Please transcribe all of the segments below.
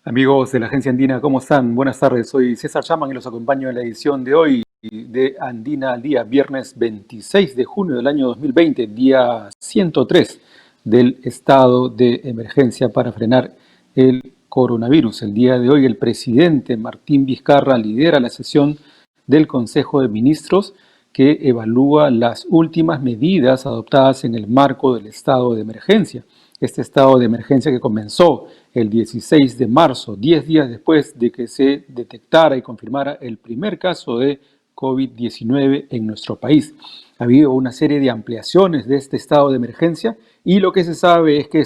Amigos de la Agencia Andina, ¿cómo están? Buenas tardes, soy César Chaman y los acompaño en la edición de hoy de Andina al Día, viernes 26 de junio del año 2020, día 103 del estado de emergencia para frenar el coronavirus. El día de hoy el presidente Martín Vizcarra lidera la sesión del Consejo de Ministros que evalúa las últimas medidas adoptadas en el marco del estado de emergencia. Este estado de emergencia que comenzó el 16 de marzo, 10 días después de que se detectara y confirmara el primer caso de COVID-19 en nuestro país. Ha habido una serie de ampliaciones de este estado de emergencia y lo que se sabe es que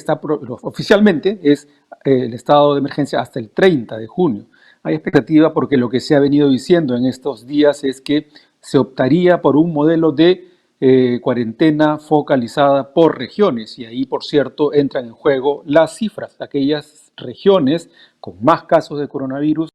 oficialmente es el estado de emergencia hasta el 30 de junio. Hay expectativa porque lo que se ha venido diciendo en estos días es que se optaría por un modelo de cuarentena focalizada por regiones y ahí, por cierto, entran en juego las cifras. Aquellas regiones con más casos de coronavirus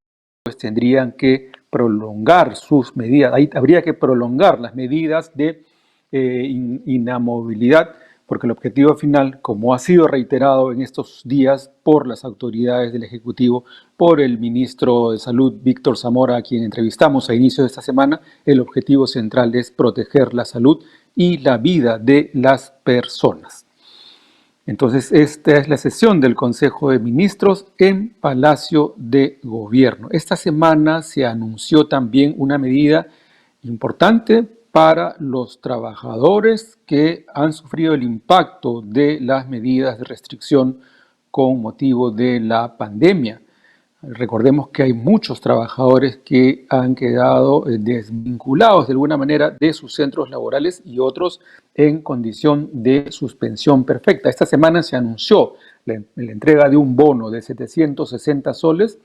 pues tendrían que prolongar sus medidas. Ahí habría que prolongar las medidas de inamovilidad porque el objetivo final, como ha sido reiterado en estos días por las autoridades del Ejecutivo, por el ministro de Salud, Víctor Zamora, a quien entrevistamos a inicio de esta semana, el objetivo central es proteger la salud y la vida de las personas. Entonces, esta es la sesión del Consejo de Ministros en Palacio de Gobierno. Esta semana se anunció también una medida importante para los trabajadores que han sufrido el impacto de las medidas de restricción con motivo de la pandemia. Recordemos que hay muchos trabajadores que han quedado desvinculados de alguna manera de sus centros laborales y otros en condición de suspensión perfecta. Esta semana se anunció la entrega de un bono de 760 soles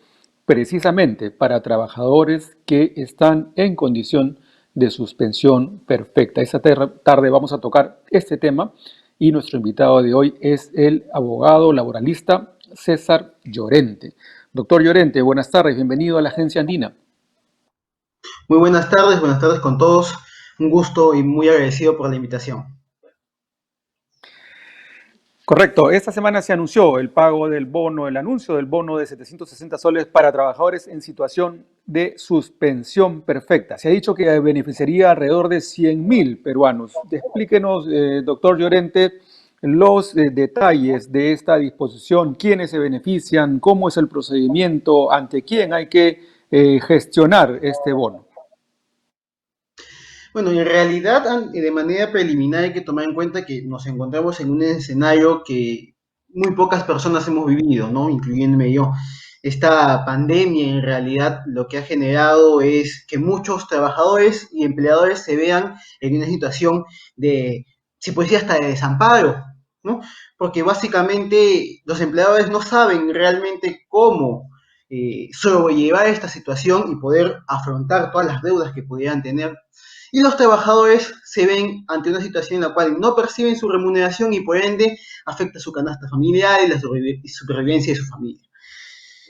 precisamente para trabajadores que están en condición de suspensión perfecta. Esta tarde vamos a tocar este tema y nuestro invitado de hoy es el abogado laboralista César Llorente. Doctor Llorente, buenas tardes, bienvenido a la Agencia Andina. Muy buenas tardes con todos. Un gusto y muy agradecido por la invitación. Correcto, esta semana se anunció el pago del bono, el anuncio del bono de 760 soles para trabajadores en situación de suspensión perfecta. Se ha dicho que beneficiaría alrededor de 100.000 peruanos. Explíquenos, doctor Llorente, los detalles de esta disposición, quiénes se benefician, cómo es el procedimiento, ante quién hay que gestionar este bono. Bueno, en realidad, de manera preliminar hay que tomar en cuenta que nos encontramos en un escenario que muy pocas personas hemos vivido, ¿no? Incluyéndome yo. Esta pandemia en realidad lo que ha generado es que muchos trabajadores y empleadores se vean en una situación de, se puede decir, hasta de desamparo, ¿no? Porque básicamente los empleadores no saben realmente cómo sobrellevar esta situación y poder afrontar todas las deudas que pudieran tener, y los trabajadores se ven ante una situación en la cual no perciben su remuneración y por ende afecta su canasta familiar y la supervivencia de su familia.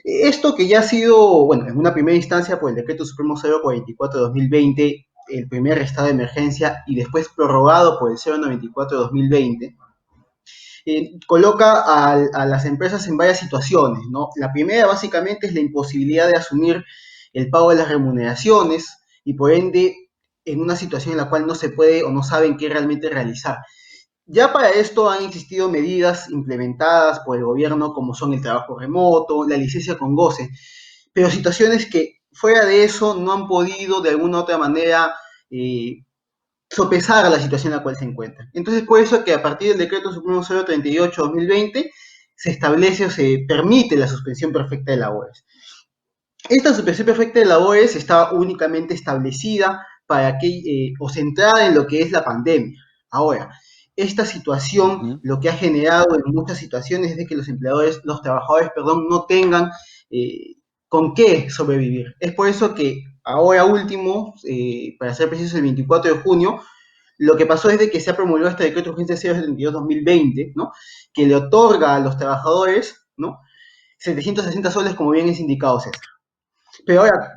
Esto que ya ha sido, bueno, en una primera instancia por el Decreto Supremo 044 de 2020, el primer estado de emergencia y después prorrogado por el 094 de 2020, coloca a las empresas en varias situaciones, ¿no? La primera básicamente es la imposibilidad de asumir el pago de las remuneraciones y por ende en una situación en la cual no se puede o no saben qué realmente realizar. Ya para esto han existido medidas implementadas por el gobierno como son el trabajo remoto, la licencia con goce, pero situaciones que fuera de eso no han podido de alguna u otra manera sopesar la situación en la cual se encuentra. Entonces, por eso que a partir del decreto supremo 038-2020 se establece o se permite la suspensión perfecta de labores. Esta suspensión perfecta de labores está únicamente establecida para que, o centrada en lo que es la pandemia. Ahora, esta situación lo que ha generado en muchas situaciones es de que los empleadores, los trabajadores, perdón, no tengan con qué sobrevivir. Es por eso que ahora último, para ser preciso el 24 de junio, lo que pasó es de que se ha promulgado este decreto de urgencia 072-2020, ¿no? Que le otorga a los trabajadores, ¿no? 760 soles, como bien es indicado, César. Pero ahora,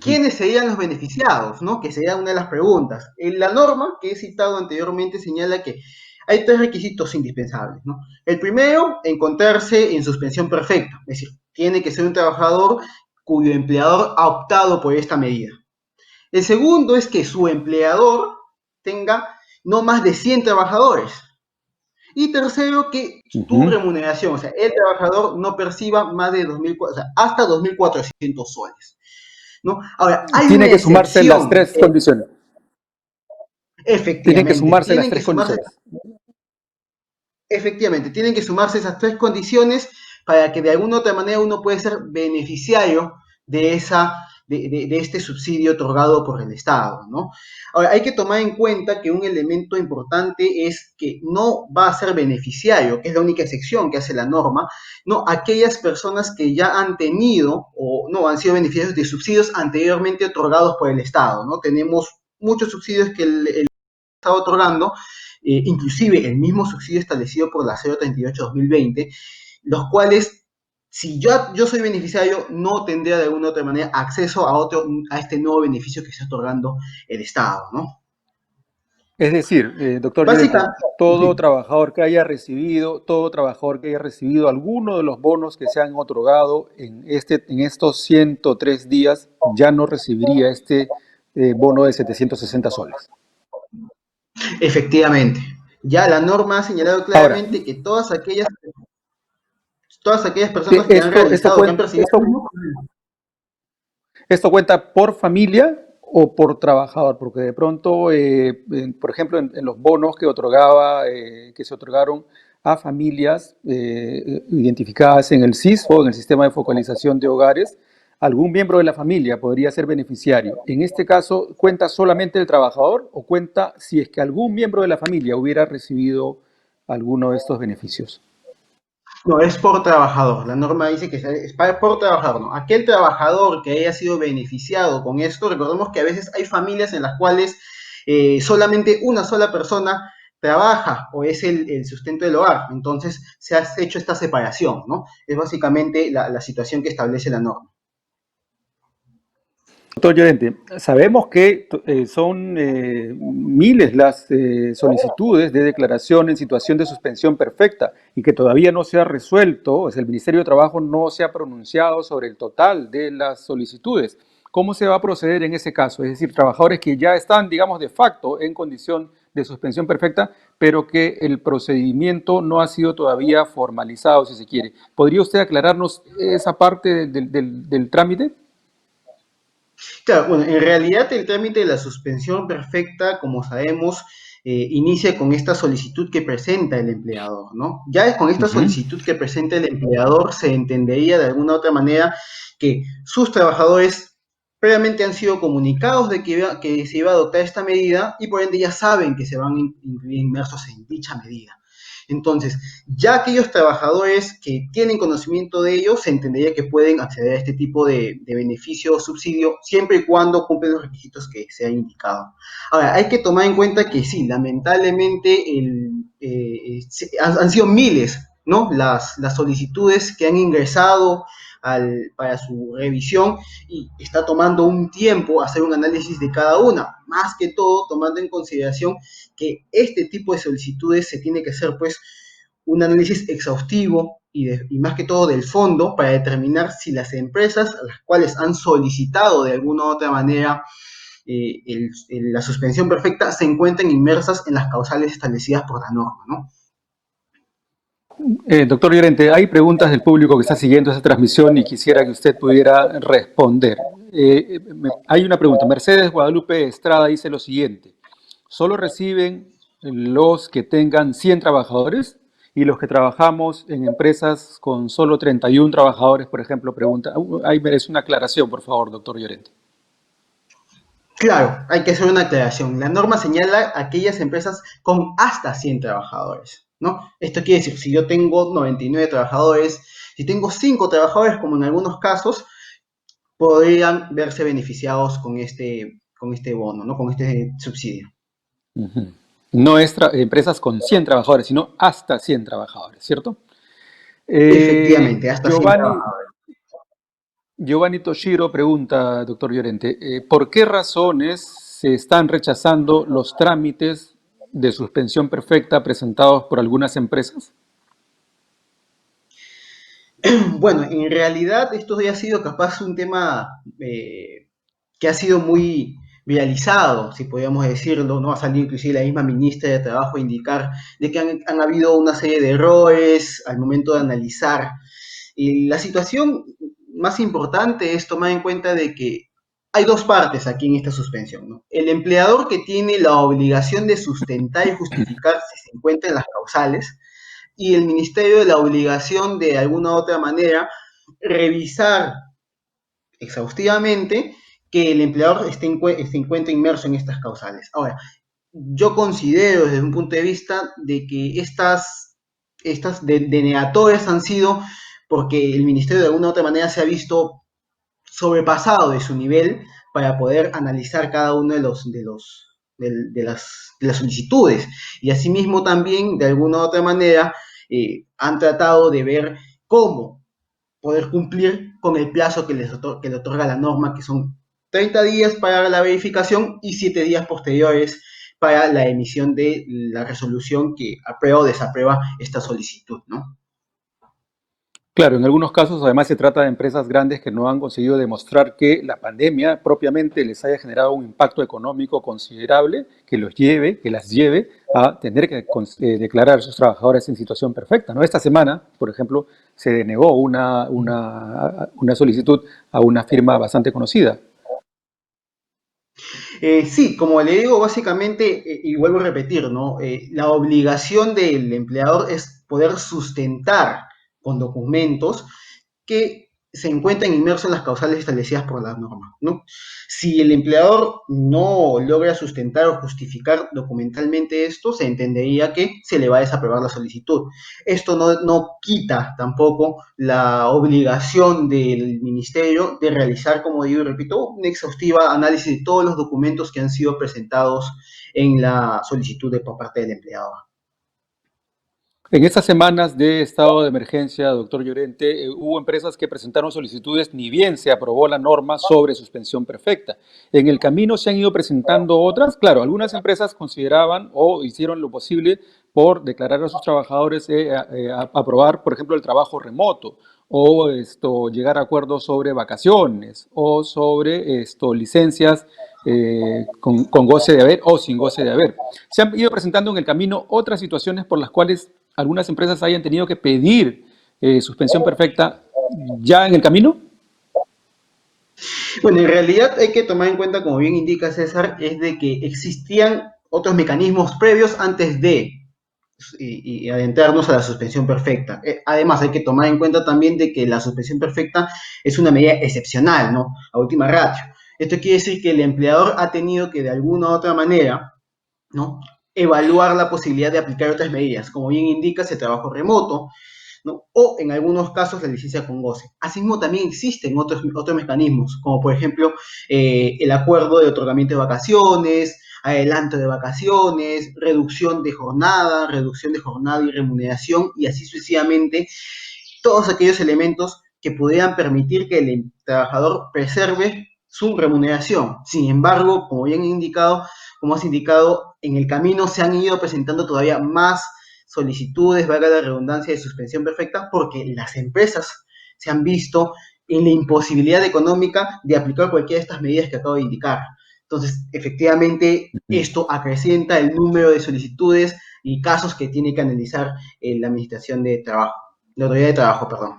¿quiénes serían los beneficiados? ¿No? Que sería una de las preguntas. En la norma que he citado anteriormente señala que hay tres requisitos indispensables, ¿no? El primero, encontrarse en suspensión perfecta, es decir, Tiene que ser un trabajador cuyo empleador ha optado por esta medida. El segundo es que su empleador tenga no más de 100 trabajadores. Y tercero, que tu remuneración, o sea, el trabajador no perciba más de 2.000, o sea, hasta 2.400 soles. ¿No? Ahora, hay Tiene una que sumarse las excepción. tres condiciones. Tienen que Efectivamente, sumarse las tres condiciones. tienen que sumarse esas tres condiciones para que de alguna u otra manera uno pueda ser beneficiario de, de este subsidio otorgado por el Estado, ¿no? Ahora, hay que tomar en cuenta que un elemento importante es que no va a ser beneficiario, que es la única excepción que hace la norma, ¿no? Aquellas personas que ya han tenido o no han sido beneficiarios de subsidios anteriormente otorgados por el Estado, ¿no? Tenemos muchos subsidios que el Estado otorgando, inclusive el mismo subsidio establecido por la 038-2020, los cuales, si yo soy beneficiario, no tendría de alguna u otra manera acceso a este nuevo beneficio que está otorgando el Estado, ¿no? Es decir, doctor Llorente, Básicamente, sí. todo trabajador que haya recibido alguno de los bonos que se han otorgado en estos 103 días, ya no recibiría este bono de 760 soles. Efectivamente. Ya la norma ha señalado Ahora, claramente que todas aquellas personas que han esto, realizado, que han percibido. ¿esto cuenta por familia o por trabajador? Porque de pronto, por ejemplo, en los bonos que se otorgaron a familias identificadas en el SISFO, en el Sistema de Focalización de Hogares, algún miembro de la familia podría ser beneficiario. En este caso, ¿cuenta solamente el trabajador o cuenta si es que algún miembro de la familia hubiera recibido alguno de estos beneficios? No, es por trabajador. La norma dice que es por trabajador, ¿no? Aquel trabajador que haya sido beneficiado con esto, recordemos que a veces hay familias en las cuales solamente una sola persona trabaja o es el sustento del hogar. Entonces se ha hecho esta separación, ¿no? Es básicamente la situación que establece la norma. Doctor Llorente, sabemos que son miles las solicitudes de declaración en situación de suspensión perfecta y que todavía no se ha resuelto, o sea, el Ministerio de Trabajo no se ha pronunciado sobre el total de las solicitudes. ¿Cómo se va a proceder en ese caso? Es decir, trabajadores que ya están, digamos, de facto en condición de suspensión perfecta, pero que el procedimiento no ha sido todavía formalizado, si se quiere. ¿Podría usted aclararnos esa parte del trámite? Claro, bueno, en realidad el trámite de la suspensión perfecta, como sabemos, inicia con esta solicitud que presenta el empleador, ¿no? Ya con esta Ujú. solicitud que presenta el empleador se entendería de alguna otra manera que sus trabajadores previamente han sido comunicados de que se iba a adoptar esta medida y por ende ya saben que se van a incluir inmersos en dicha medida. Entonces, ya aquellos trabajadores que tienen conocimiento de ello, se entendería que pueden acceder a este tipo de beneficio o subsidio siempre y cuando cumplen los requisitos que se han indicado. Ahora, hay que tomar en cuenta que sí, lamentablemente han sido miles, ¿no? Las solicitudes que han ingresado para su revisión y está tomando un tiempo hacer un análisis de cada una, más que todo tomando en consideración que este tipo de solicitudes se tiene que hacer pues un análisis exhaustivo y más que todo del fondo para determinar si las empresas a las cuales han solicitado de alguna u otra manera la suspensión perfecta se encuentran inmersas en las causales establecidas por la norma, ¿no? Doctor Llorente, hay preguntas del público que está siguiendo esta transmisión y quisiera que usted pudiera responder. Hay una pregunta. Mercedes Guadalupe Estrada dice lo siguiente. ¿Solo reciben los que tengan 100 trabajadores y los que trabajamos en empresas con solo 31 trabajadores, por ejemplo? Pregunta. Ahí merece una aclaración, por favor, doctor Llorente. Claro, hay que hacer una aclaración. La norma señala aquellas empresas con hasta 100 trabajadores, ¿no? Esto quiere decir, si yo tengo 99 trabajadores, si tengo 5 trabajadores, como en algunos casos, podrían verse beneficiados con este bono, ¿no? Con este subsidio. Ujú. No es empresas con 100 trabajadores, sino hasta 100 trabajadores, ¿cierto? Efectivamente, hasta 100 Giovanni, trabajadores. Giovanni Toshiro pregunta, doctor Llorente, ¿por qué razones se están rechazando los trámites de suspensión perfecta presentados por algunas empresas? Bueno, en realidad esto ya ha sido capaz un tema que ha sido muy viralizado, si podríamos decirlo, ¿no? Ha salido inclusive la misma ministra de Trabajo a indicar de que han habido una serie de errores al momento de analizar. Y la situación más importante es tomar en cuenta de que hay dos partes aquí en esta suspensión, ¿no? El empleador que tiene la obligación de sustentar y justificar si se encuentra en las causales, y el ministerio de la obligación de alguna u otra manera revisar exhaustivamente que el empleador se encuentre inmerso en estas causales. Ahora, yo considero desde un punto de vista de que estas denegatorias han sido porque el ministerio de alguna u otra manera se ha visto sobrepasado de su nivel para poder analizar cada uno de las solicitudes. Y asimismo también, de alguna u otra manera, han tratado de ver cómo poder cumplir con el plazo que le otorga la norma, que son 30 días para la verificación y 7 días posteriores para la emisión de la resolución que aprueba o desaprueba esta solicitud, ¿no? Claro, en algunos casos además se trata de empresas grandes que no han conseguido demostrar que la pandemia propiamente les haya generado un impacto económico considerable que que las lleve a tener que declarar a sus trabajadores en situación perfecta, ¿no? Esta semana, por ejemplo, se denegó una solicitud a una firma bastante conocida. Sí, como le digo, básicamente, y vuelvo a repetir, ¿no? La obligación del empleador es poder sustentar con documentos que se encuentran inmersos en las causales establecidas por la norma, ¿no? Si el empleador no logra sustentar o justificar documentalmente esto, se entendería que se le va a desaprobar la solicitud. Esto no quita tampoco la obligación del ministerio de realizar, como digo y repito, un exhaustiva análisis de todos los documentos que han sido presentados en la solicitud por parte del empleador. En estas semanas de estado de emergencia, doctor Llorente, hubo empresas que presentaron solicitudes ni bien se aprobó la norma sobre suspensión perfecta. En el camino se han ido presentando otras. Claro, algunas empresas consideraban o hicieron lo posible por declarar a sus trabajadores aprobar, por ejemplo, el trabajo remoto o llegar a acuerdos sobre vacaciones o sobre licencias con goce de haber o sin goce de haber. Se han ido presentando en el camino otras situaciones por las cuales algunas empresas hayan tenido que pedir suspensión perfecta ya en el camino. Bueno, en realidad hay que tomar en cuenta, como bien indica César, es de que existían otros mecanismos previos antes de y adentrarnos a la suspensión perfecta. Además, hay que tomar en cuenta también de que la suspensión perfecta es una medida excepcional, ¿no? A última ratio. Esto quiere decir que el empleador ha tenido que de alguna u otra manera, ¿no? Evaluar la posibilidad de aplicar otras medidas, como bien indica, ese trabajo remoto, ¿no? O en algunos casos la licencia con goce. Asimismo, también existen otros mecanismos, como por ejemplo el acuerdo de otorgamiento de vacaciones, adelanto de vacaciones, reducción de jornada y remuneración, y así sucesivamente, todos aquellos elementos que pudieran permitir que el trabajador preserve su remuneración. Sin embargo, como has indicado, en el camino se han ido presentando todavía más solicitudes, valga la redundancia, de suspensión perfecta, porque las empresas se han visto en la imposibilidad económica de aplicar cualquiera de estas medidas que acabo de indicar. Entonces, efectivamente, esto acrecienta el número de solicitudes y casos que tiene que analizar la Administración de Trabajo, la Autoridad de Trabajo, perdón.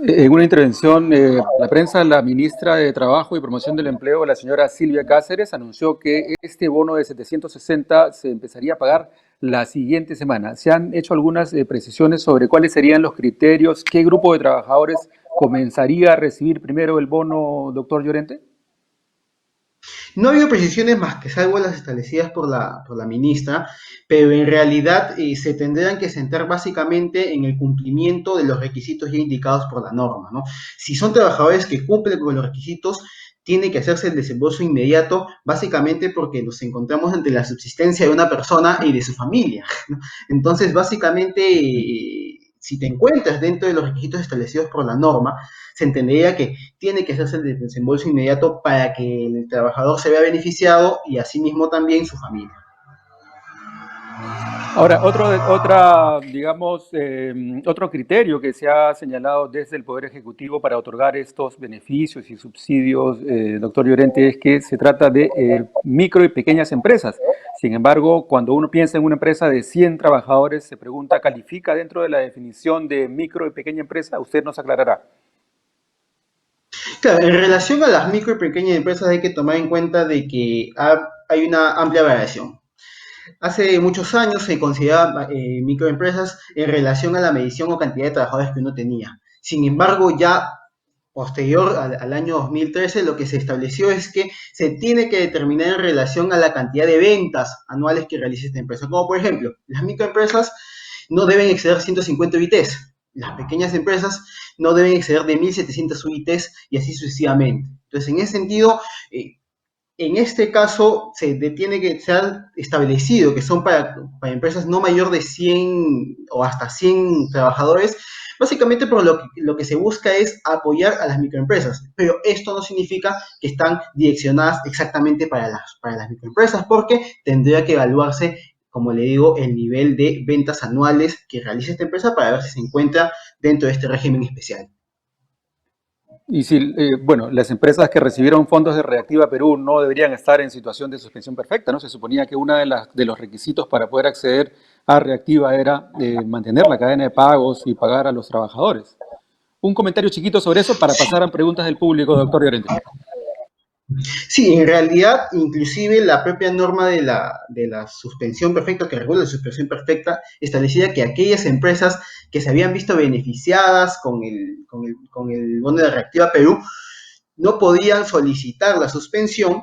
En una intervención a la prensa, la ministra de Trabajo y Promoción del Empleo, la señora Silvia Cáceres, anunció que este bono de 760 se empezaría a pagar la siguiente semana. ¿Se han hecho algunas precisiones sobre cuáles serían los criterios? ¿Qué grupo de trabajadores comenzaría a recibir primero el bono, doctor Llorente? No ha habido precisiones más que salvo las establecidas por la ministra, pero en realidad se tendrán que centrar básicamente en el cumplimiento de los requisitos ya indicados por la norma, ¿no? Si son trabajadores que cumplen con los requisitos, tiene que hacerse el desembolso inmediato, básicamente porque nos encontramos ante la subsistencia de una persona y de su familia, ¿no? Entonces, básicamente, si te encuentras dentro de los requisitos establecidos por la norma, se entendería que tiene que hacerse el desembolso inmediato para que el trabajador se vea beneficiado y asimismo también su familia. Ahora, digamos, otro criterio que se ha señalado desde el Poder Ejecutivo para otorgar estos beneficios y subsidios, doctor Llorente, es que se trata de micro y pequeñas empresas. Sin embargo, cuando uno piensa en una empresa de 100 trabajadores, se pregunta, ¿califica dentro de la definición de micro y pequeña empresa? Usted nos aclarará. Claro, en relación a las micro y pequeñas empresas hay que tomar en cuenta de que hay una amplia variación. Hace muchos años se consideraban microempresas en relación a la medición o cantidad de trabajadores que uno tenía. Sin embargo, ya posterior al año 2013, lo que se estableció es que se tiene que determinar en relación a la cantidad de ventas anuales que realiza esta empresa. Como por ejemplo, las microempresas no deben exceder 150 UITs, las pequeñas empresas no deben exceder de 1.700 UITs y así sucesivamente. Entonces, en ese sentido, en este caso, tiene que ser establecido que son para empresas no mayor de 100 o hasta 100 trabajadores, básicamente por lo que se busca es apoyar a las microempresas, pero esto no significa que están direccionadas exactamente para las microempresas, porque tendría que evaluarse, como le digo, el nivel de ventas anuales que realiza esta empresa para ver si se encuentra dentro de este régimen especial. Y si, bueno, las empresas que recibieron fondos de Reactiva Perú no deberían estar en situación de suspensión perfecta, ¿no? Se suponía que uno de los requisitos para poder acceder a Reactiva era mantener la cadena de pagos y pagar a los trabajadores. Un comentario chiquito sobre eso para pasar a preguntas del público, doctor Llorente. Sí, en realidad, inclusive la propia norma de la suspensión perfecta, que regula la suspensión perfecta, establecía que aquellas empresas que se habían visto beneficiadas con el bono de Reactiva Perú no podían solicitar la suspensión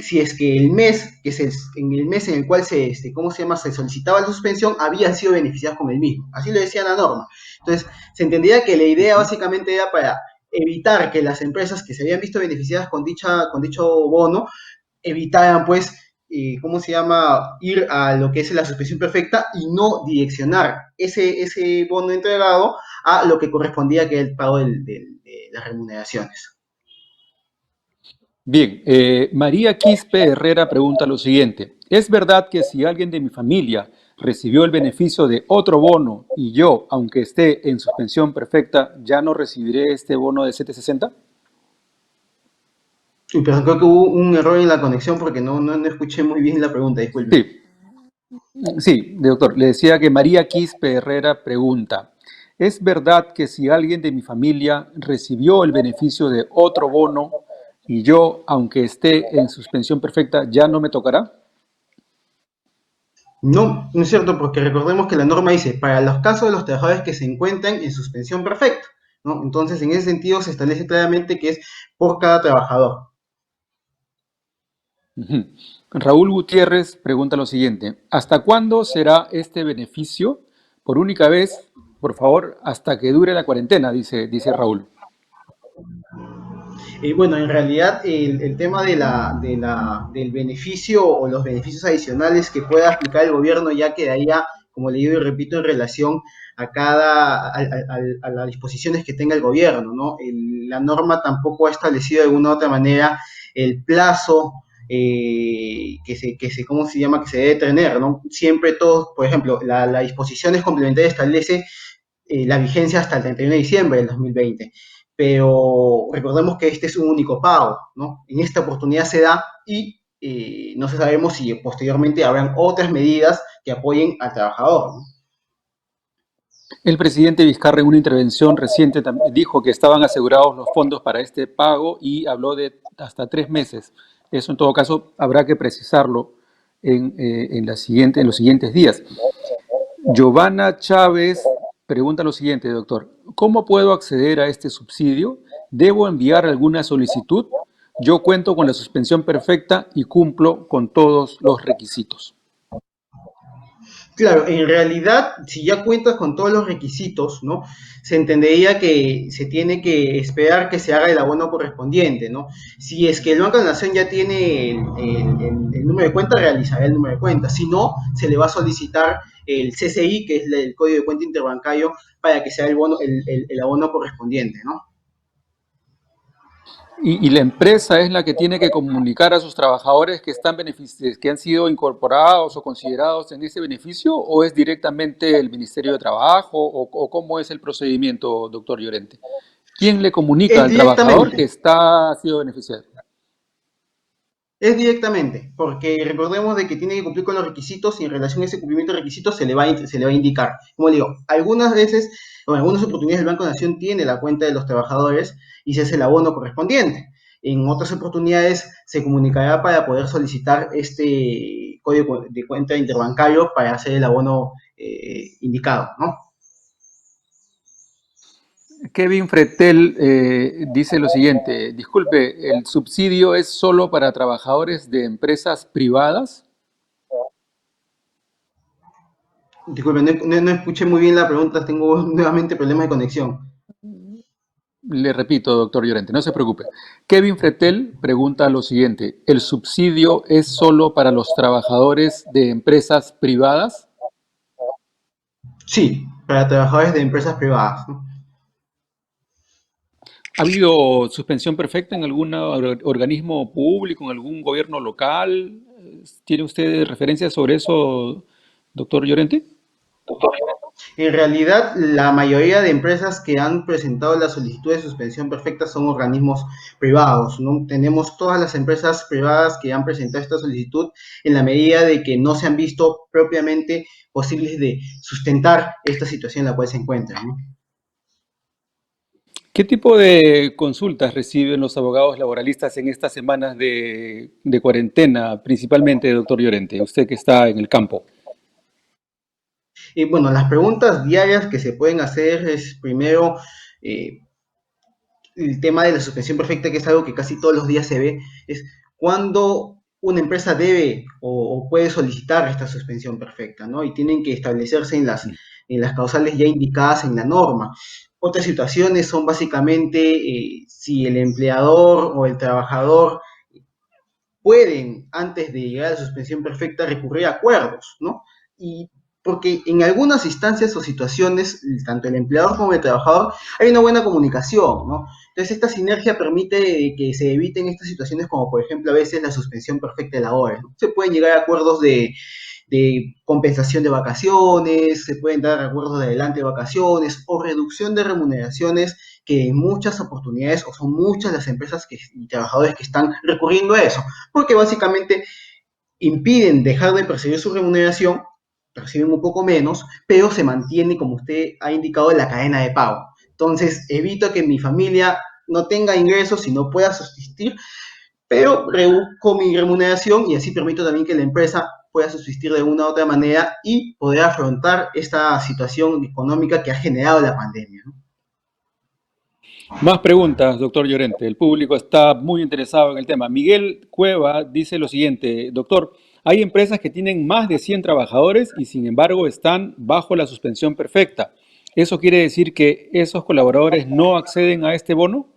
si es que en el mes en el cual ¿cómo se llama? Se solicitaba la suspensión, habían sido beneficiados con el mismo. Así lo decía la norma. Entonces, se entendía que la idea básicamente era para evitar que las empresas que se habían visto beneficiadas con dicho bono evitaran, pues, ¿cómo se llama?, ir a lo que es la suspensión perfecta y no direccionar ese bono entregado a lo que correspondía, que era el pago de las remuneraciones. Bien, María Quispe Herrera pregunta lo siguiente. ¿Es verdad que si alguien de mi familia recibió el beneficio de otro bono y yo, aunque esté en suspensión perfecta, ya no recibiré este bono de 760? Sí, pero creo que hubo un error en la conexión porque no escuché muy bien la pregunta, disculpe. Sí, sí, doctor. Le decía que María Quispe Herrera pregunta. ¿Es verdad que si alguien de mi familia recibió el beneficio de otro bono y yo, aunque esté en suspensión perfecta, ya no me tocará? No, no es cierto, porque recordemos que la norma dice, para los casos de los trabajadores que se encuentran en suspensión perfecta, ¿no? Entonces, en ese sentido, se establece claramente que es por cada trabajador. Ujú. Raúl Gutiérrez pregunta lo siguiente, ¿hasta cuándo será este beneficio? Por única vez, por favor, hasta que dure la cuarentena, dice Raúl. Bueno, en realidad el tema del beneficio o los beneficios adicionales que pueda aplicar el gobierno ya quedaría, como le digo y repito, en relación a las disposiciones que tenga el gobierno, ¿no? La norma tampoco ha establecido de alguna u otra manera el plazo ¿cómo se llama? Que se debe tener, ¿no? Siempre todos, por ejemplo, la disposición complementaria establece la vigencia hasta el 31 de diciembre del 2020. Pero recordemos que este es un único pago, ¿no? En esta oportunidad se da y no sabemos si posteriormente habrán otras medidas que apoyen al trabajador, ¿no? El presidente Vizcarra en una intervención reciente dijo que estaban asegurados los fondos para este pago y habló de hasta 3 meses. Eso en todo caso habrá que precisarlo en los siguientes días. Giovanna Chávez pregunta lo siguiente, doctor. ¿Cómo puedo acceder a este subsidio? ¿Debo enviar alguna solicitud? Yo cuento con la suspensión perfecta y cumplo con todos los requisitos. Claro, en realidad, si ya cuentas con todos los requisitos, ¿no? Se entendería que se tiene que esperar que se haga el abono correspondiente, ¿no? Si es que el Banco de la Nación ya tiene el número de cuenta, realizará el número de cuenta. Si no, se le va a solicitar el CCI, que es el Código de Cuenta Interbancario, para que sea el abono correspondiente, ¿no? Y la empresa es la que tiene que comunicar a sus trabajadores que están que han sido incorporados o considerados en ese beneficio, o es directamente el Ministerio de Trabajo, o cómo es el procedimiento, doctor Llorente. ¿Quién le comunica Es al trabajador directamente. que ha sido beneficiario? Es directamente, porque recordemos de que tiene que cumplir con los requisitos y en relación a ese cumplimiento de requisitos se le va a indicar. Como le digo, algunas veces o en algunas oportunidades el Banco de Nación tiene la cuenta de los trabajadores y se hace el abono correspondiente. En otras oportunidades se comunicará para poder solicitar este código de cuenta interbancario para hacer el abono indicado, ¿no? Kevin Fretel dice lo siguiente, disculpe, ¿el subsidio es solo para trabajadores de empresas privadas? Disculpen, no escuché muy bien la pregunta, tengo nuevamente problemas de conexión. Le repito, doctor Llorente, no se preocupe. Kevin Fretel pregunta lo siguiente, ¿el subsidio es solo para los trabajadores de empresas privadas? Sí, para trabajadores de empresas privadas, ¿no? ¿Ha habido suspensión perfecta en algún organismo público, en algún gobierno local? ¿Tiene usted referencias sobre eso, doctor Llorente? En realidad, la mayoría de empresas que han presentado la solicitud de suspensión perfecta son organismos privados, ¿no? Tenemos todas las empresas privadas que han presentado esta solicitud en la medida de que no se han visto propiamente posibles de sustentar esta situación en la cual se encuentran, ¿no? ¿Qué tipo de consultas reciben los abogados laboralistas en estas semanas de cuarentena, principalmente, doctor Llorente, usted que está en el campo? Y bueno, las preguntas diarias que se pueden hacer es primero eh, el tema de la suspensión perfecta, que es algo que casi todos los días se ve, es cuándo una empresa debe o puede solicitar esta suspensión perfecta, ¿no? Y tienen que establecerse en las causales ya indicadas en la norma. Otras situaciones son básicamente si el empleador o el trabajador pueden, antes de llegar a la suspensión perfecta, recurrir a acuerdos, ¿no? Y porque en algunas instancias o situaciones, tanto el empleador como el trabajador, hay una buena comunicación, ¿no? Entonces, esta sinergia permite que se eviten estas situaciones como, por ejemplo, a veces la suspensión perfecta de labores, ¿no? Se pueden llegar a acuerdos de compensación de vacaciones, se pueden dar acuerdos de adelante de vacaciones o reducción de remuneraciones que en muchas oportunidades o son muchas las empresas y trabajadores que están recurriendo a eso, porque básicamente impiden dejar de percibir su remuneración, perciben un poco menos, pero se mantiene, como usted ha indicado, la cadena de pago. Entonces, evito que mi familia no tenga ingresos y no pueda subsistir, pero reduzco mi remuneración y así permito también que la empresa pueda subsistir de una u otra manera y poder afrontar esta situación económica que ha generado la pandemia, ¿no? Más preguntas, doctor Llorente. El público está muy interesado en el tema. Miguel Cueva dice lo siguiente, doctor, hay empresas que tienen más de 100 trabajadores y sin embargo están bajo la suspensión perfecta. ¿Eso quiere decir que esos colaboradores no acceden a este bono?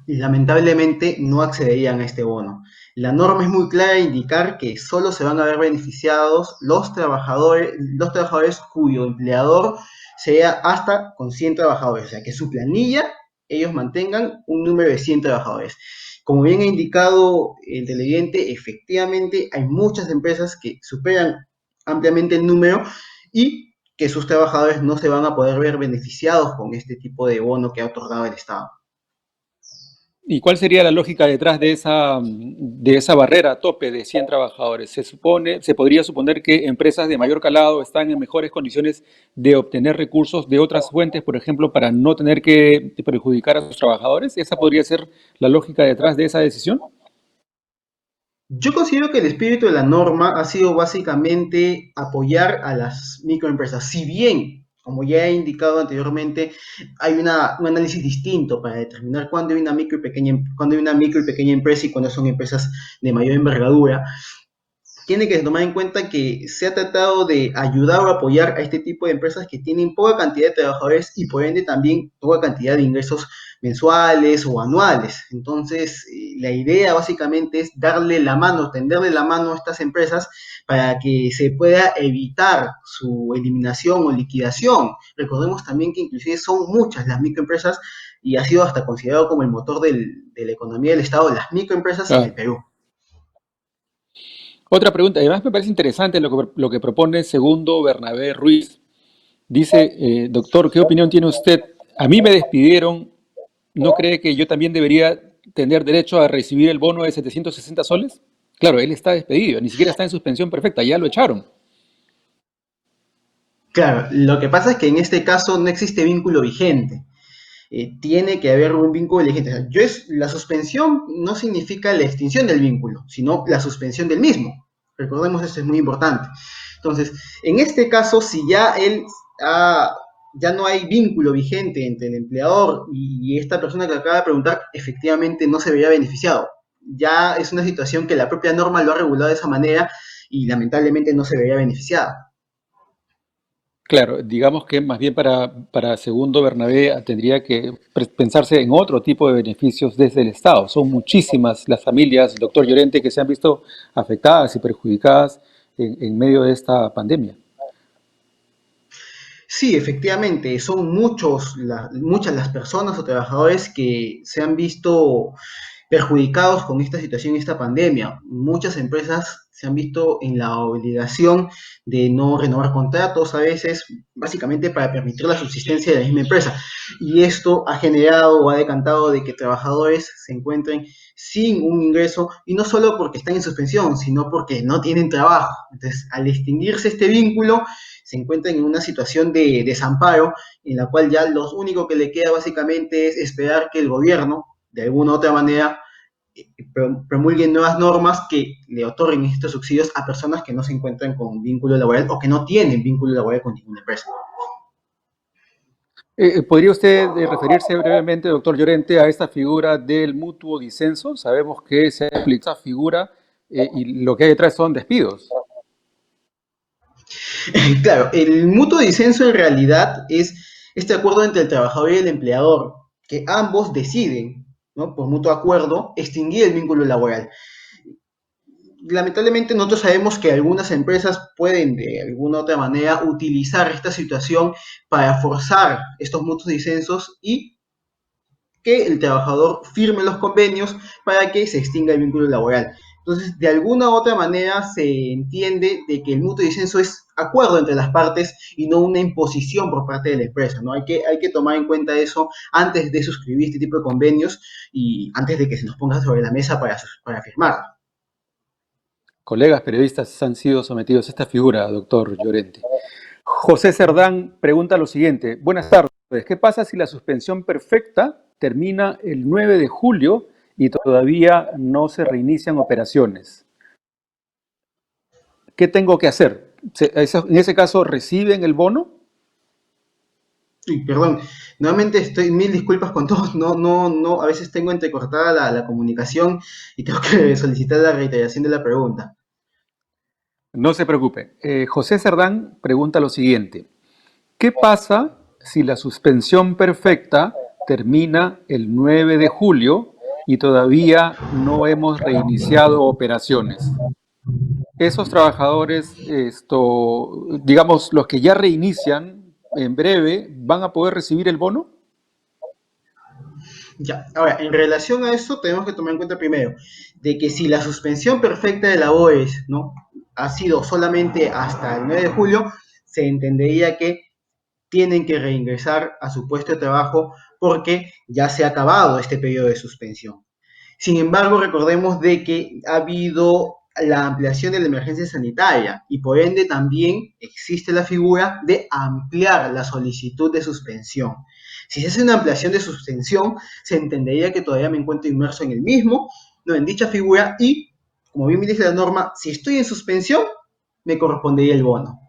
Y lamentablemente no accederían a este bono. La norma es muy clara en indicar que solo se van a ver beneficiados los trabajadores cuyo empleador sea hasta con 100 trabajadores, o sea que su planilla ellos mantengan un número de 100 trabajadores. Como bien ha indicado el televidente, efectivamente hay muchas empresas que superan ampliamente el número y que sus trabajadores no se van a poder ver beneficiados con este tipo de bono que ha otorgado el Estado. ¿Y cuál sería la lógica detrás de esa barrera tope de 100 trabajadores? Se podría suponer que empresas de mayor calado están en mejores condiciones de obtener recursos de otras fuentes, por ejemplo, para no tener que perjudicar a sus trabajadores. ¿Esa podría ser la lógica detrás de esa decisión? Yo considero que el espíritu de la norma ha sido básicamente apoyar a las microempresas. Si bien, como ya he indicado anteriormente, hay un análisis distinto para determinar cuándo hay una micro y pequeña empresa y cuándo son empresas de mayor envergadura. tiene que tomar en cuenta que se ha tratado de ayudar o apoyar a este tipo de empresas que tienen poca cantidad de trabajadores y por ende también poca cantidad de ingresos mensuales o anuales. Entonces, la idea básicamente es darle la mano, tenderle la mano a estas empresas para que se pueda evitar su eliminación o liquidación. Recordemos también que inclusive son muchas las microempresas y ha sido hasta considerado como el motor de la economía del Estado, las microempresas en el Ah, Perú. otra pregunta, además me parece interesante lo que propone Segundo Bernabé Ruiz. Dice, doctor, ¿qué opinión tiene usted? A mí me despidieron, ¿no cree que yo también debería tener derecho a recibir el bono de 760 soles? Claro, él está despedido, ni siquiera está en suspensión perfecta, ya lo echaron. Claro, lo que pasa es que en este caso no existe vínculo vigente. Tiene que haber un vínculo vigente. O sea, la suspensión no significa la extinción del vínculo, sino la suspensión del mismo. Recordemos, esto es muy importante. Entonces, en este caso, si ya no hay vínculo vigente entre el empleador y esta persona que acaba de preguntar, efectivamente no se vería beneficiado. Ya es una situación que la propia norma lo ha regulado de esa manera y lamentablemente no se vería beneficiado. Claro, digamos que más bien para Segundo Bernabé tendría que pensarse en otro tipo de beneficios desde el Estado. Son muchísimas las familias, doctor Llorente, que se han visto afectadas y perjudicadas en medio de esta pandemia. Sí, efectivamente, son muchas las personas o trabajadores que se han visto perjudicados con esta situación, esta pandemia. Muchas empresas se han visto en la obligación de no renovar contratos a veces, básicamente para permitir la subsistencia de la misma empresa. Y esto ha generado o ha decantado de que trabajadores se encuentren sin un ingreso y no solo porque están en suspensión, sino porque no tienen trabajo. Entonces, al extinguirse este vínculo, se encuentran en una situación de desamparo en la cual ya lo único que le queda básicamente es esperar que el gobierno, de alguna u otra manera, promulguen nuevas normas que le otorguen estos subsidios a personas que no se encuentran con vínculo laboral o que no tienen vínculo laboral con ninguna empresa. ¿Podría usted referirse brevemente, doctor Llorente, a esta figura del mutuo disenso? Sabemos que se aplica esa figura y lo que hay detrás son despidos. Claro, el mutuo disenso en realidad es este acuerdo entre el trabajador y el empleador, que ambos deciden, ¿no? Por mutuo acuerdo, extinguir el vínculo laboral. Lamentablemente nosotros sabemos que algunas empresas pueden de alguna u otra manera utilizar esta situación para forzar estos mutuos disensos y que el trabajador firme los convenios para que se extinga el vínculo laboral. Entonces, de alguna u otra manera se entiende de que el mutuo disenso es acuerdo entre las partes y no una imposición por parte de la empresa, ¿no? Hay que tomar en cuenta eso antes de suscribir este tipo de convenios y antes de que se nos ponga sobre la mesa para firmar. Colegas periodistas han sido sometidos a esta figura, doctor Llorente. José Cerdán pregunta lo siguiente. Buenas tardes. ¿Qué pasa si la suspensión perfecta termina el 9 de julio y todavía no se reinician operaciones? ¿Qué tengo que hacer? En ese caso, ¿reciben el bono? Sí, perdón, nuevamente estoy, mil disculpas con todos, no, a veces tengo entrecortada la comunicación y tengo que solicitar la reiteración de la pregunta. No se preocupe. José Cerdán pregunta lo siguiente. ¿Qué pasa si la suspensión perfecta termina el 9 de julio y todavía no hemos reiniciado operaciones? Esos trabajadores, digamos, los que ya reinician en breve, ¿van a poder recibir el bono? Ya, ahora, en relación a esto, tenemos que tomar en cuenta primero de que si la suspensión perfecta de labores, ¿no? Ha sido solamente hasta el 9 de julio, se entendería que tienen que reingresar a su puesto de trabajo porque ya se ha acabado este periodo de suspensión. Sin embargo, recordemos de que ha habido la ampliación de la emergencia sanitaria y por ende también existe la figura de ampliar la solicitud de suspensión. Si se hace una ampliación de suspensión, se entendería que todavía me encuentro inmerso en el mismo, no en dicha figura y, como bien me dice la norma, si estoy en suspensión, me correspondería el bono.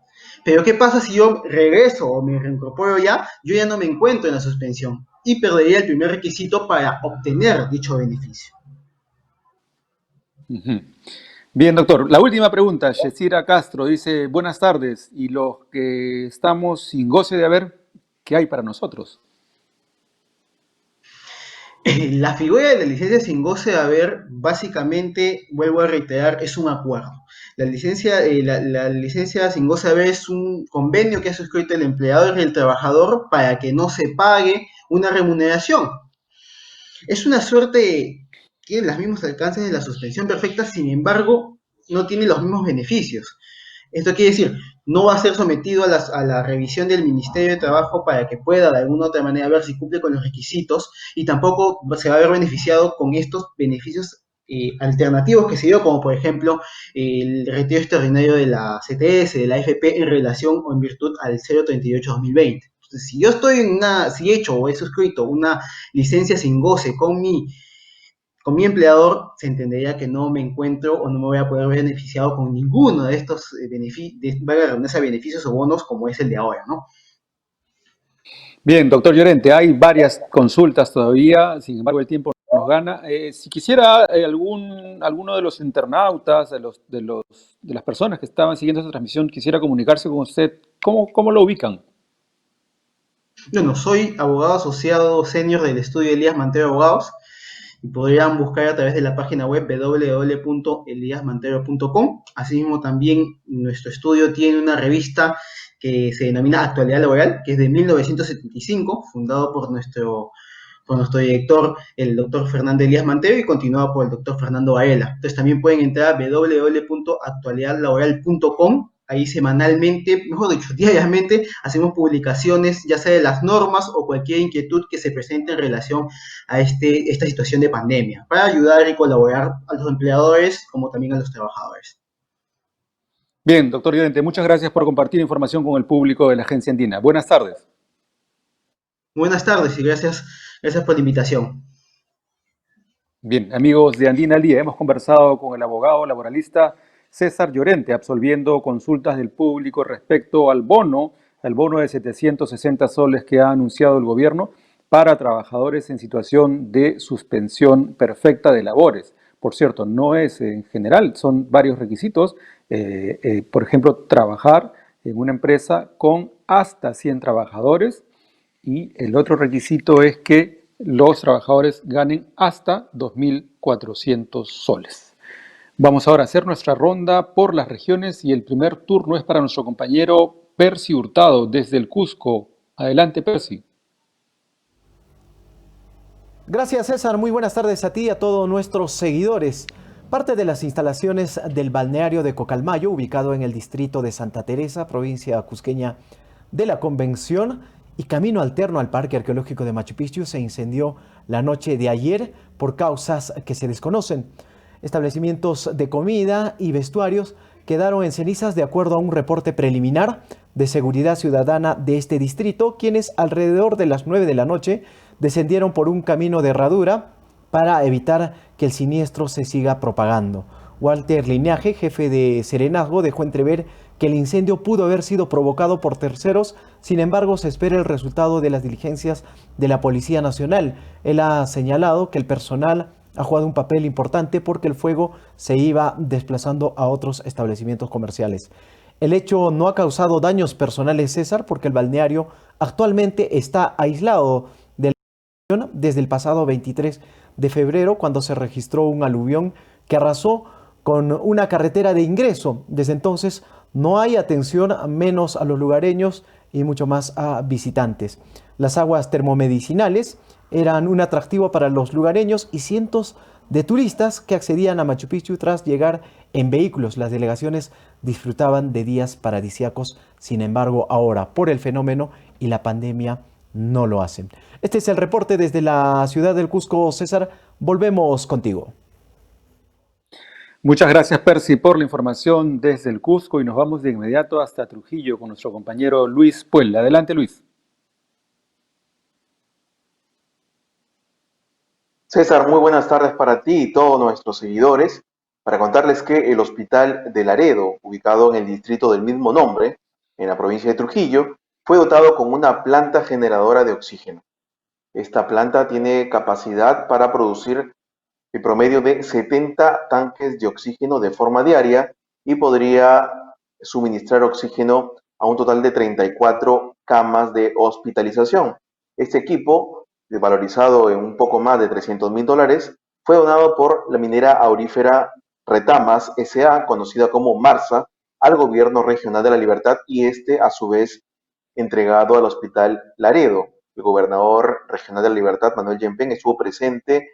Pero ¿qué pasa si yo regreso o me reincorporo ya? Yo ya no me encuentro en la suspensión y perdería el primer requisito para obtener dicho beneficio. Ujú. Bien, doctor. La última pregunta, Yesira Castro dice, buenas tardes, y los que estamos sin goce de haber, ¿qué hay para nosotros? La figura de la licencia sin goce de haber, básicamente, vuelvo a reiterar, es un acuerdo. La licencia sin goce de haber es un convenio que ha suscrito el empleador y el trabajador para que no se pague una remuneración. Es una suerte, tiene los mismos alcances de la suspensión perfecta, sin embargo, no tiene los mismos beneficios. Esto quiere decir, no va a ser sometido a la revisión del Ministerio de Trabajo para que pueda de alguna u otra manera ver si cumple con los requisitos y tampoco se va a ver beneficiado con estos beneficios alternativos que se dio, como por ejemplo el retiro extraordinario de la CTS, de la AFP en relación o en virtud al 038-2020. Entonces, si yo estoy en una, si he hecho o he suscrito una licencia sin goce con mi empleador, se entendería que no me encuentro o no me voy a poder ver beneficiado con ninguno de estos beneficios o bonos como es el de ahora, ¿no? Bien, doctor Llorente, hay varias consultas todavía, sin embargo el tiempo nos gana. Si quisiera alguno de los internautas, de las personas que estaban siguiendo esta transmisión, quisiera comunicarse con usted, ¿cómo lo ubican? Bueno, soy abogado asociado senior del estudio Elías Mantero Abogados y podrían buscar a través de la página web www.eliasmantero.com. Asimismo, también nuestro estudio tiene una revista que se denomina Actualidad Laboral, que es de 1975, fundado por nuestro director, el doctor Fernando Elías Mantero, y continuado por el doctor Fernando Varela. Entonces también pueden entrar a www.actualidadlaboral.com. Ahí semanalmente, mejor dicho, diariamente, hacemos publicaciones, ya sea de las normas o cualquier inquietud que se presente en relación a esta situación de pandemia, para ayudar y colaborar a los empleadores como también a los trabajadores. Bien, doctor Llorente, muchas gracias por compartir información con el público de la Agencia Andina. Buenas tardes. Buenas tardes y gracias por la invitación. Bien, amigos de Andina al Día, hemos conversado con el abogado laboralista César Llorente, absolviendo consultas del público respecto al bono de 760 soles que ha anunciado el gobierno para trabajadores en situación de suspensión perfecta de labores. Por cierto, no es en general, son varios requisitos. Por ejemplo, trabajar en una empresa con hasta 100 trabajadores y el otro requisito es que los trabajadores ganen hasta 2.400 soles. Vamos ahora a hacer nuestra ronda por las regiones y el primer turno es para nuestro compañero Percy Hurtado desde el Cusco. Adelante, Percy. Gracias, César. Muy buenas tardes a ti y a todos nuestros seguidores. Parte de las instalaciones del balneario de Cocalmayo, ubicado en el distrito de Santa Teresa, provincia cusqueña de la Convención, y camino alterno al Parque Arqueológico de Machu Picchu, se incendió la noche de ayer por causas que se desconocen. Establecimientos de comida y vestuarios quedaron en cenizas de acuerdo a un reporte preliminar de seguridad ciudadana de este distrito, quienes alrededor de las 9 de la noche descendieron por un camino de herradura para evitar que el siniestro se siga propagando. Walter Linaje, jefe de Serenazgo, dejó entrever que el incendio pudo haber sido provocado por terceros, sin embargo se espera el resultado de las diligencias de la Policía Nacional. Él ha señalado que el personal ha jugado un papel importante porque el fuego se iba desplazando a otros establecimientos comerciales. El hecho no ha causado daños personales, César, porque el balneario actualmente está aislado de la región desde el pasado 23 de febrero, cuando se registró un aluvión que arrasó con una carretera de ingreso. Desde entonces no hay atención menos a los lugareños y mucho más a visitantes. Las aguas termomedicinales eran un atractivo para los lugareños y cientos de turistas que accedían a Machu Picchu tras llegar en vehículos. Las delegaciones disfrutaban de días paradisíacos, sin embargo ahora por el fenómeno y la pandemia no lo hacen. Este es el reporte desde la ciudad del Cusco. César, volvemos contigo. Muchas gracias, Percy, por la información desde el Cusco y nos vamos de inmediato hasta Trujillo con nuestro compañero Luis Puel. Adelante, Luis. César, muy buenas tardes para ti y todos nuestros seguidores, para contarles que el Hospital de Laredo, ubicado en el distrito del mismo nombre, en la provincia de Trujillo, fue dotado con una planta generadora de oxígeno. Esta planta tiene capacidad para producir el promedio de 70 tanques de oxígeno de forma diaria y podría suministrar oxígeno a un total de 34 camas de hospitalización. Este equipo, valorizado en un poco más de $300.000, fue donado por la minera aurífera Retamas S.A., conocida como Marsa, al gobierno regional de La Libertad y a su vez, entregado al Hospital Laredo. El gobernador regional de La Libertad, Manuel Yempén, estuvo presente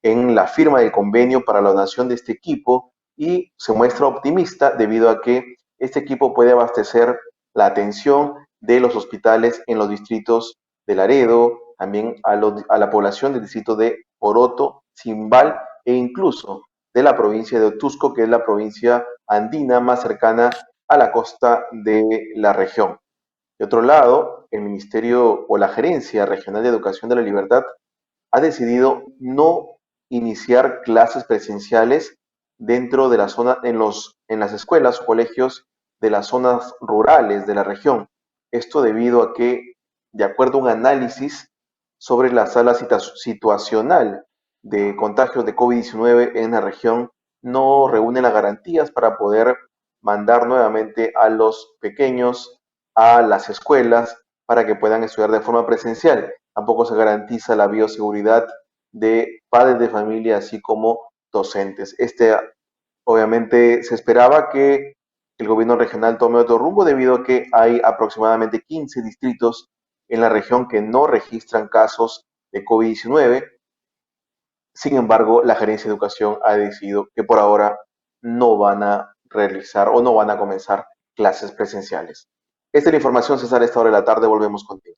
en la firma del convenio para la donación de este equipo y se muestra optimista debido a que este equipo puede abastecer la atención de los hospitales en los distritos de Laredo, también a la población del distrito de Poroto, Cimbal e incluso de la provincia de Otusco, que es la provincia andina más cercana a la costa de la región. De otro lado, el Ministerio o la Gerencia Regional de Educación de La Libertad ha decidido no iniciar clases presenciales dentro de la zona, en las escuelas o colegios de las zonas rurales de la región. Esto debido a que, de acuerdo a un análisis sobre la sala situacional de contagios de COVID-19 en la región, no reúne las garantías para poder mandar nuevamente a los pequeños a las escuelas para que puedan estudiar de forma presencial. Tampoco se garantiza la bioseguridad de padres de familia, así como docentes. Obviamente, se esperaba que el gobierno regional tome otro rumbo debido a que hay aproximadamente 15 distritos en la región que no registran casos de COVID-19. Sin embargo, la Gerencia de Educación ha decidido que por ahora no van a realizar o no van a comenzar clases presenciales. Esta es la información, César. A esta hora de la tarde volvemos contigo.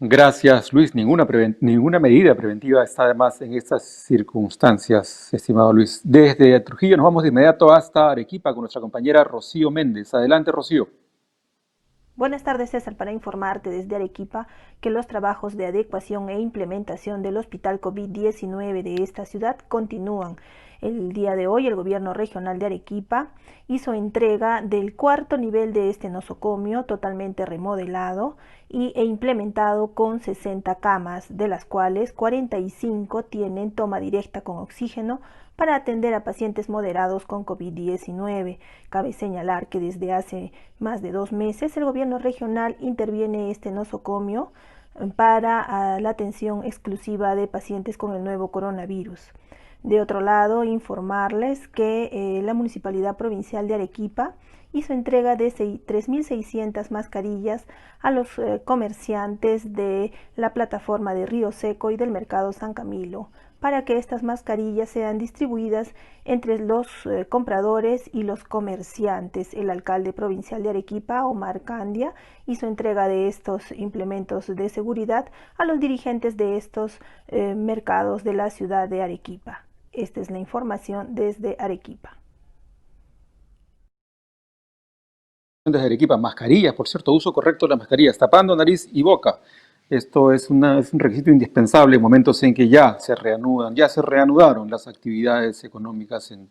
Gracias, Luis. Ninguna medida preventiva está además en estas circunstancias, estimado Luis. Desde Trujillo nos vamos de inmediato hasta Arequipa con nuestra compañera Rocío Méndez. Adelante, Rocío. Buenas tardes, César, para informarte desde Arequipa que los trabajos de adecuación e implementación del Hospital COVID-19 de esta ciudad continúan. El día de hoy el gobierno regional de Arequipa hizo entrega del cuarto nivel de este nosocomio totalmente remodelado e implementado con 60 camas, de las cuales 45 tienen toma directa con oxígeno para atender a pacientes moderados con COVID-19. Cabe señalar que desde hace más de 2 meses el gobierno regional interviene este nosocomio para la atención exclusiva de pacientes con el nuevo coronavirus. De otro lado, informarles que la Municipalidad Provincial de Arequipa hizo entrega de 3.600 mascarillas a los comerciantes de la plataforma de Río Seco y del Mercado San Camilo, para que estas mascarillas sean distribuidas entre los compradores y los comerciantes. El alcalde provincial de Arequipa, Omar Candia, hizo entrega de estos implementos de seguridad a los dirigentes de estos mercados de la ciudad de Arequipa. Esta es la información desde Arequipa. Desde Arequipa, mascarillas, por cierto, uso correcto de las mascarillas, tapando nariz y boca. Esto es un requisito indispensable en momentos en que ya se reanudaron las actividades económicas en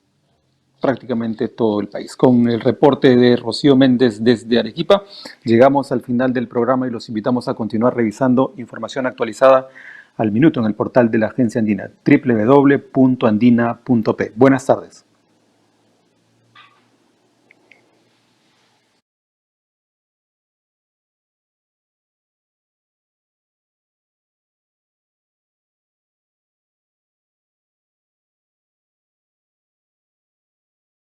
prácticamente todo el país. Con el reporte de Rocío Méndez desde Arequipa, llegamos al final del programa y los invitamos a continuar revisando información actualizada al minuto en el portal de la Agencia Andina, www.andina.p. Buenas tardes.